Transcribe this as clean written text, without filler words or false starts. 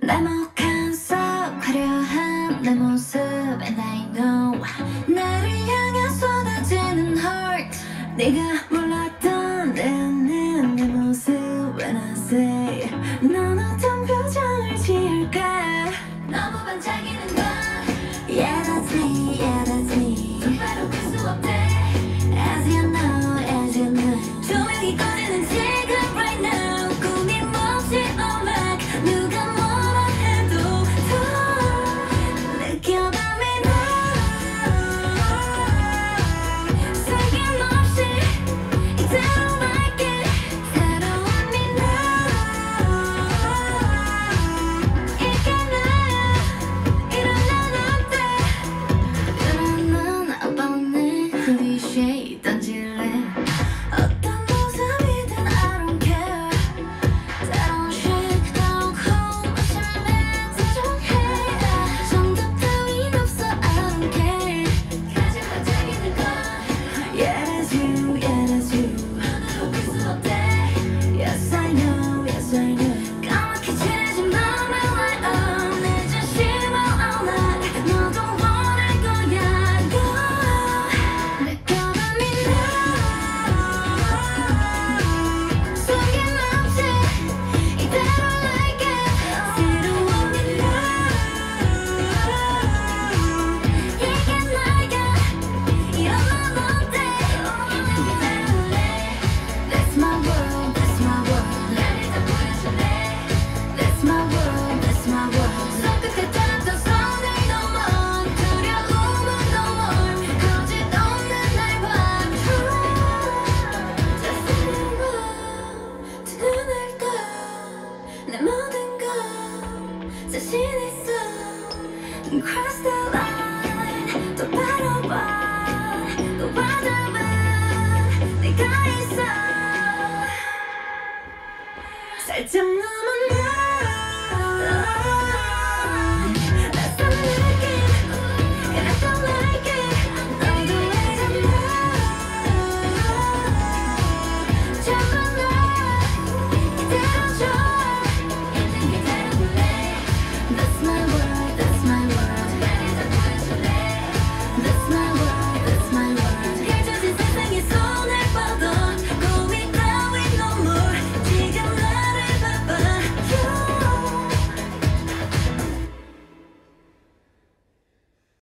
날먹한 속 화려한 내 모습 And I know 나를 향해 쏟아지는 heart 네가 몰랐던 내 안에 내 모습 When I say 넌 어떤 표정을 지을까 너무 반짝이는 건 Yeah that's me, yeah that's me 바로 볼 수 없대 As you know, as you know 조명이 꺼지는 지금 right now 꿈이 몹시 오막 누가 뭐라 해도 더 느껴봐 menow 숨김없이 이대로 갈게 새로운 menow 이게 나야 이런 난 어때 그러면 about 내 클리셰 던질래 어떤 모습이든 I don't care 때론 싫다고 마실래 다정해 정답 따윈 없어 I don't care 가장 반짝이는 건 Yeah that's you, yeah that's you 눈으로 볼 수 없대 Yes I know, yes I know 까맣게 칠해진 맘에 light up 내 진심을 all night 너도 원할 거야 너 느껴봐 menow 숨김없이 이대로 like it 새로운 menow 이게 나야 이런 넌 어때 이대로 갈래 That's my world, that's my world 나를 다 보여줄래 That's my world, that's my world 손끝에 닿던 손을 넘어 두려움은 no more 거짓 없는 날 봐 Just let it roll 두 눈을 떠 내 모든 걸 자신 있어 Cross the line 또 바로 봐또 받아봐 내가 있어 살짝 넘어